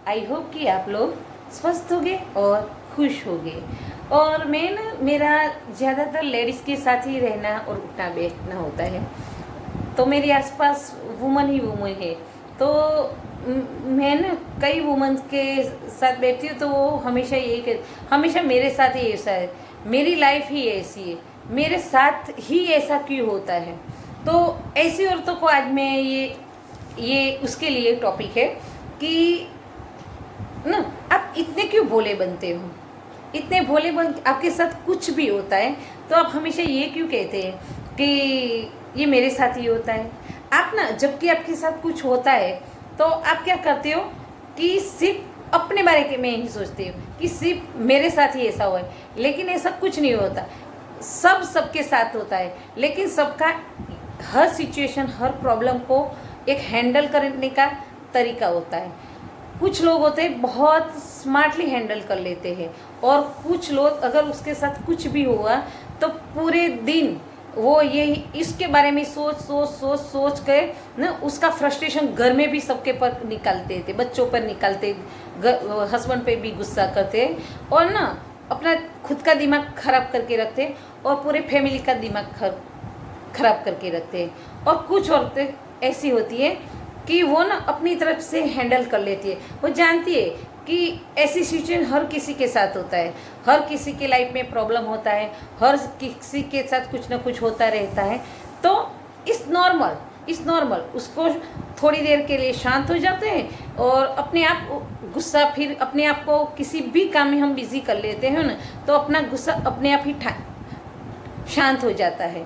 I hope कि आप लोग स्वस्थ होंगे और खुश होंगे। और मैं ना मेरा ज़्यादातर लेडीज़ के साथ ही रहना और उठना बैठना होता है, तो मेरे आसपास वुमन ही वुमन है। तो मैं ना कई वुमन्स के साथ बैठती हूँ, तो वो हमेशा ये कह हमेशा मेरे साथ ही ऐसा है, मेरी लाइफ ही ऐसी है, मेरे साथ ही ऐसा क्यों होता है। तो ऐसी औरतों को आज मैं ये उसके लिए टॉपिक है कि ना आप इतने क्यों भोले बनते हो, इतने भोले बन आपके साथ कुछ भी होता है तो आप हमेशा ये क्यों कहते हैं कि ये मेरे साथ ही होता है। आप ना जबकि आपके साथ कुछ होता है तो आप क्या करते हो कि सिर्फ अपने बारे में ही सोचते हो कि सिर्फ मेरे साथ ही ऐसा हुआ है, लेकिन ऐसा कुछ नहीं होता। सबके साथ होता है, लेकिन सबका हर सिचुएशन हर प्रॉब्लम को एक हैंडल करने का तरीका होता है। कुछ लोग होते हैं बहुत स्मार्टली हैंडल कर लेते हैं, और कुछ लोग अगर उसके साथ कुछ भी हुआ तो पूरे दिन वो ये इसके बारे में सोच के ना उसका फ्रस्ट्रेशन घर में भी सबके पर निकालते थे, बच्चों पर निकालते, हस्बैंड पे भी गुस्सा करते और ना अपना खुद का दिमाग खराब करके रखते और पूरे फैमिली का दिमाग खराब करके रखते हैं। और कुछ औरतें ऐसी होती है कि वो ना अपनी तरफ से हैंडल कर लेती है, वो जानती है कि ऐसी सिचुएशन हर किसी के साथ होता है, हर किसी के लाइफ में प्रॉब्लम होता है, हर किसी के साथ कुछ ना कुछ होता रहता है। तो इस नॉर्मल उसको थोड़ी देर के लिए शांत हो जाते हैं और अपने आप गुस्सा, फिर अपने आप को किसी भी काम में हम बिजी कर लेते हैं ना, तो अपना गुस्सा अपने आप ही शांत हो जाता है।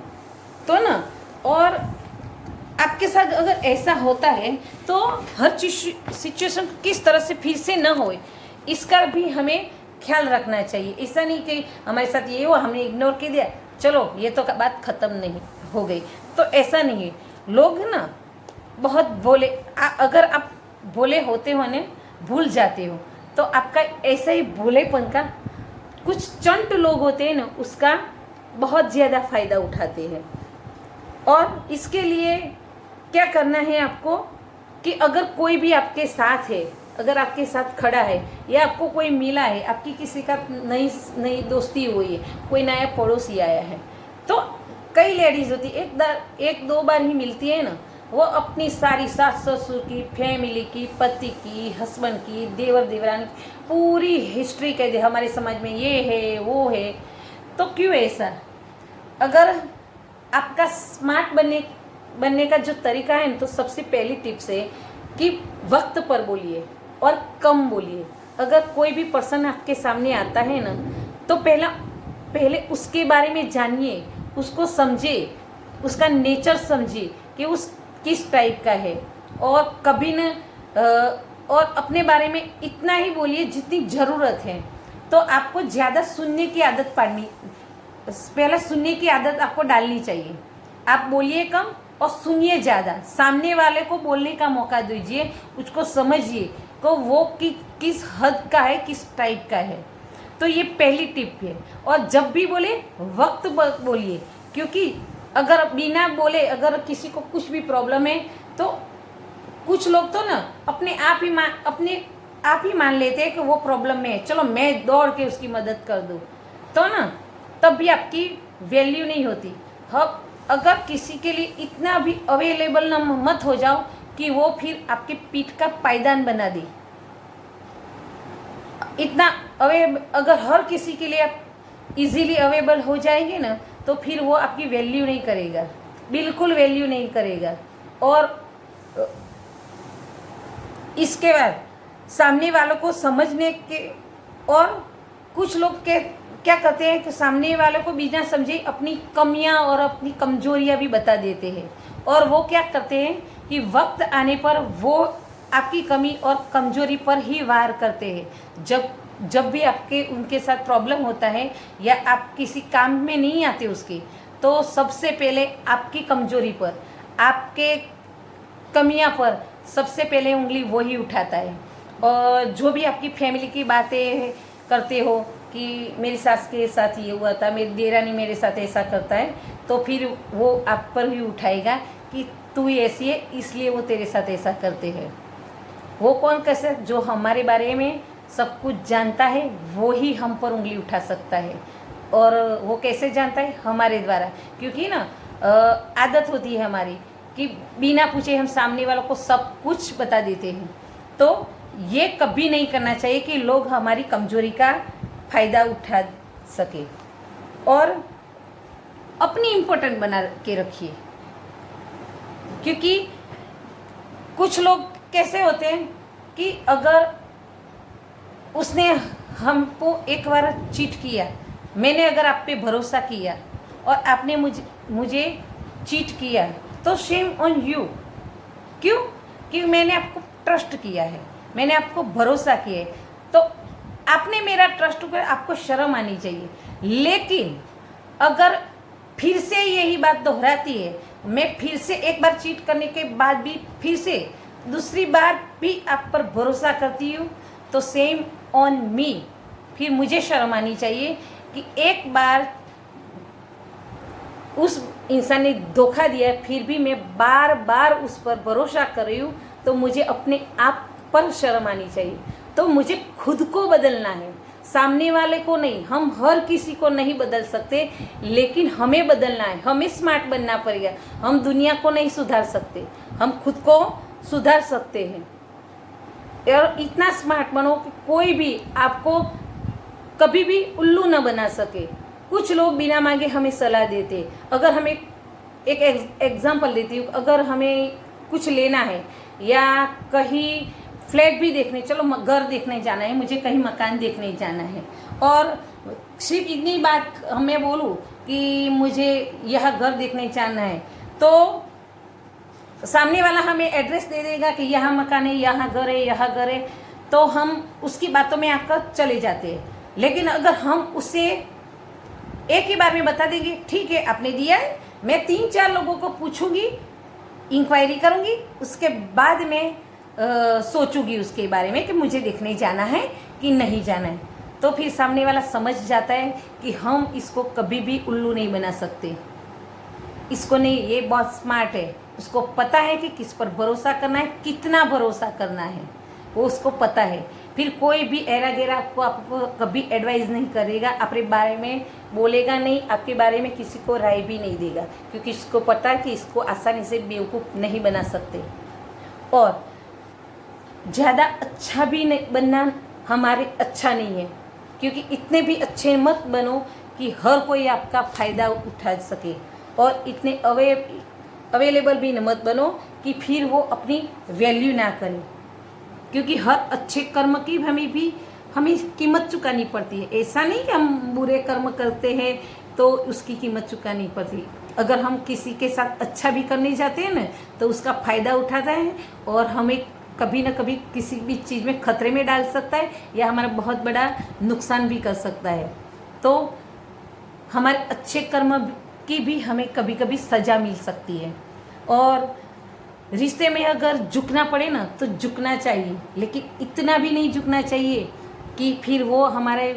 तो ना और आपके साथ अगर ऐसा होता है तो हर सिचुएशन किस तरह से फिर से न हो, इसका भी हमें ख्याल रखना चाहिए। ऐसा नहीं कि हमारे साथ ये हुआ हमने इग्नोर कर दिया, चलो ये तो बात ख़त्म नहीं हो गई, तो ऐसा नहीं है। लोग ना बहुत भोले, अगर आप भोले होते हो ना, भूल जाते हो, तो आपका ऐसा ही भोलेपन का कुछ चंट लोग होते हैं ना, उसका बहुत ज़्यादा फ़ायदा उठाते हैं। और इसके लिए क्या करना है आपको कि अगर कोई भी आपके साथ है, अगर आपके साथ खड़ा है या आपको कोई मिला है, आपकी किसी का नई दोस्ती हुई है, कोई नया पड़ोसी आया है, तो कई लेडीज़ होती है एक दो बार ही मिलती है ना, वो अपनी सारी सास ससुर की, फैमिली की, पति की, हस्बैंड की, देवर देवरानी पूरी हिस्ट्री कह दे, हमारे समाज में ये है वो है। तो क्यों ऐसा? अगर आपका स्मार्ट बनने का जो तरीका है, तो सबसे पहली टिप्स है कि वक्त पर बोलिए और कम बोलिए। अगर कोई भी पर्सन आपके सामने आता है ना, तो पहले उसके बारे में जानिए, उसको समझिए, उसका नेचर समझिए कि उस किस टाइप का है। और कभी न और अपने बारे में इतना ही बोलिए जितनी ज़रूरत है। तो आपको ज़्यादा सुनने की आदत पहले सुनने की आदत आपको डालनी चाहिए। आप बोलिए कम और सुनिए ज़्यादा, सामने वाले को बोलने का मौका दीजिए, उसको समझिए कि वो किस हद का है, किस टाइप का है। तो ये पहली टिप है। और जब भी बोले वक्त बोलिए, क्योंकि अगर बिना बोले अगर किसी को कुछ भी प्रॉब्लम है तो कुछ लोग तो ना अपने आप ही मान लेते हैं कि वो प्रॉब्लम में है, चलो मैं दौड़ के उसकी मदद कर दूँ, तो ना तब भी आपकी वैल्यू नहीं होती। हम अगर किसी के लिए इतना भी अवेलेबल ना मत हो जाओ कि वो फिर आपके पीठ का पायदान बना दे। अगर हर किसी के लिए आप इजीली अवेलेबल हो जाएंगे ना, तो फिर वो आपकी वैल्यू नहीं करेगा, बिल्कुल वैल्यू नहीं करेगा। और इसके बाद सामने वालों को समझने के, और कुछ लोग क्या करते हैं कि सामने वालों को बिना समझे अपनी कमियां और अपनी कमजोरियां भी बता देते हैं। और वो क्या करते हैं कि वक्त आने पर वो आपकी कमी और कमजोरी पर ही वार करते हैं। जब भी उनके साथ प्रॉब्लम होता है या आप किसी काम में नहीं आते उसके, तो सबसे पहले आपकी कमजोरी पर, आपके कमियां पर सबसे पहले उंगली वो ही उठाता है। और जो भी आपकी फैमिली की बातें करते हो कि मेरी सास के साथ ये हुआ था, मेरी देरानी मेरे साथ ऐसा करता है, तो फिर वो आप पर ही उठाएगा कि तू ऐसी है इसलिए वो तेरे साथ ऐसा करते हैं। वो कौन कैसे, जो हमारे बारे में सब कुछ जानता है वो ही हम पर उंगली उठा सकता है। और वो कैसे जानता है? हमारे द्वारा। क्योंकि ना आदत होती है हमारी कि बिना पूछे हम सामने वालों को सब कुछ बता देते हैं। तो ये कभी नहीं करना चाहिए कि लोग हमारी कमजोरी का फ़ायदा उठा सके। और अपनी इम्पोर्टेंट बना के रखिए, क्योंकि कुछ लोग कैसे होते हैं कि अगर उसने हमको एक बार चीट किया, मैंने अगर आप पे भरोसा किया और आपने मुझे चीट किया, तो शेम ऑन यू। क्यों? कि मैंने आपको ट्रस्ट किया है, मैंने आपको भरोसा किया है, तो आपने मेरा ट्रस्ट कर, आपको शर्म आनी चाहिए। लेकिन अगर फिर से यही बात दोहराती है, मैं फिर से एक बार चीट करने के बाद भी फिर से दूसरी बार भी आप पर भरोसा करती हूँ, तो सेम ऑन मी। फिर मुझे शर्म आनी चाहिए कि एक बार उस इंसान ने धोखा दिया, फिर भी मैं बार बार उस पर भरोसा कर रही हूँ, तो मुझे अपने आप पर शर्म आनी चाहिए। तो मुझे खुद को बदलना है, सामने वाले को नहीं। हम हर किसी को नहीं बदल सकते, लेकिन हमें बदलना है, हमें स्मार्ट बनना पड़ेगा। हम दुनिया को नहीं सुधार सकते, हम खुद को सुधार सकते हैं। और इतना स्मार्ट बनो कि कोई भी आपको कभी भी उल्लू न बना सके। कुछ लोग बिना मांगे हमें सलाह देते। अगर हमें एक एग्जांपल देती हूँ, अगर हमें कुछ लेना है या कहीं फ्लैट भी देखने, चलो घर देखने जाना है, मुझे कहीं मकान देखने जाना है, और सिर्फ इतनी बात मैं बोलूँ कि मुझे यह घर देखने जाना है, तो सामने वाला हमें एड्रेस दे देगा कि यहाँ मकान है, यहाँ घर है, यहाँ घर है, तो हम उसकी बातों में आकर चले जाते हैं। लेकिन अगर हम उसे एक ही बार में बता देंगे, ठीक है आपने दिया है, मैं 3-4 लोगों को पूछूंगी, इंक्वायरी करूंगी, उसके बाद में सोचूंगी उसके बारे में कि मुझे देखने जाना है कि नहीं जाना है, तो फिर सामने वाला समझ जाता है कि हम इसको कभी भी उल्लू नहीं बना सकते। इसको नहीं, ये बहुत स्मार्ट है, उसको पता है कि किस पर भरोसा करना है, कितना भरोसा करना है, वो उसको पता है। फिर कोई भी एरा गेरा आपको कभी एडवाइस नहीं करेगा, अपने बारे में बोलेगा नहीं, आपके बारे में किसी को राय भी नहीं देगा, क्योंकि इसको पता है कि इसको आसानी से बेवकूफ़ नहीं बना सकते। और ज़्यादा अच्छा भी नहीं बनना हमारे अच्छा नहीं है, क्योंकि इतने भी अच्छे मत बनो कि हर कोई आपका फ़ायदा उठा सके, और इतने अवेलेबल भी मत बनो कि फिर वो अपनी वैल्यू ना करें, क्योंकि हर अच्छे कर्म की हमें कीमत चुकानी पड़ती है। ऐसा नहीं कि हम बुरे कर्म करते हैं तो उसकी कीमत चुकानी पड़ती। अगर हम किसी के साथ अच्छा भी करने जाते हैं ना, तो उसका फ़ायदा उठाता है और हमें कभी ना कभी किसी भी चीज़ में खतरे में डाल सकता है, या हमारा बहुत बड़ा नुकसान भी कर सकता है। तो हमारे अच्छे कर्म की भी हमें कभी कभी सज़ा मिल सकती है। और रिश्ते में अगर झुकना पड़े ना, तो झुकना चाहिए, लेकिन इतना भी नहीं झुकना चाहिए कि फिर वो हमारे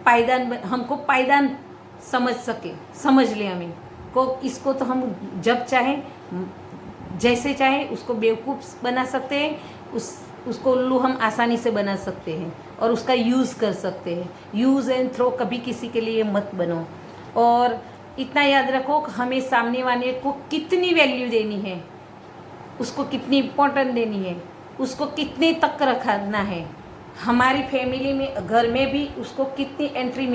पायदान, हमको पायदान समझ ले हमें को। इसको तो हम जब चाहे जैसे चाहे उसको बेवकूफ़ बना सकते हैं, उसको उल्लू हम आसानी से बना सकते हैं और उसका यूज़ कर सकते हैं। यूज़ एंड थ्रो कभी किसी के लिए मत बनो। और इतना याद रखो कि हमें सामने वाले को कितनी वैल्यू देनी है, उसको कितनी इम्पोर्टेंट देनी है, उसको कितने तक रखना है। हमारी फैमिली में, घर में भी उसको कितनी एंट्री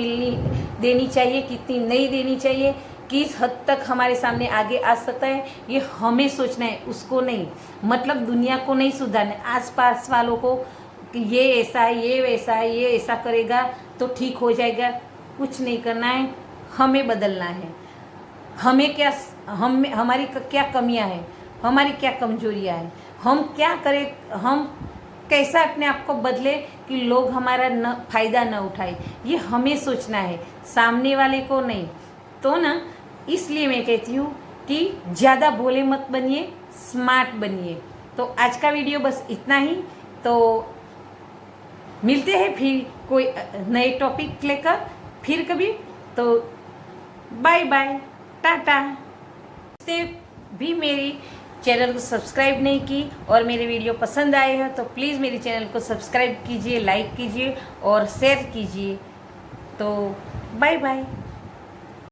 देनी चाहिए, कितनी नहीं देनी चाहिए, किस हद तक हमारे सामने आगे आ सकता है, ये हमें सोचना है, उसको नहीं। मतलब दुनिया को नहीं सुधारना, आसपास वालों को कि ये ऐसा है, ये वैसा है, ये ऐसा करेगा तो ठीक हो जाएगा, कुछ नहीं करना है। हमें बदलना है। हमारी क्या कमियां हैं, हमारी क्या कमजोरियां हैं, हम क्या करें, हम कैसा अपने आप को बदले कि लोग हमारा फ़ायदा न उठाए, ये हमें सोचना है, सामने वाले को नहीं। तो ना, इसलिए मैं कहती हूँ कि ज़्यादा भोले मत बनिए, स्मार्ट बनिए। तो आज का वीडियो बस इतना ही। तो मिलते हैं फिर कोई नए टॉपिक लेकर फिर कभी। तो बाय बाय, टाटा। भी मेरी चैनल को सब्सक्राइब नहीं की और मेरे वीडियो पसंद आए हैं तो प्लीज़ मेरे चैनल को सब्सक्राइब कीजिए, लाइक कीजिए और शेयर कीजिए। तो बाय बाय।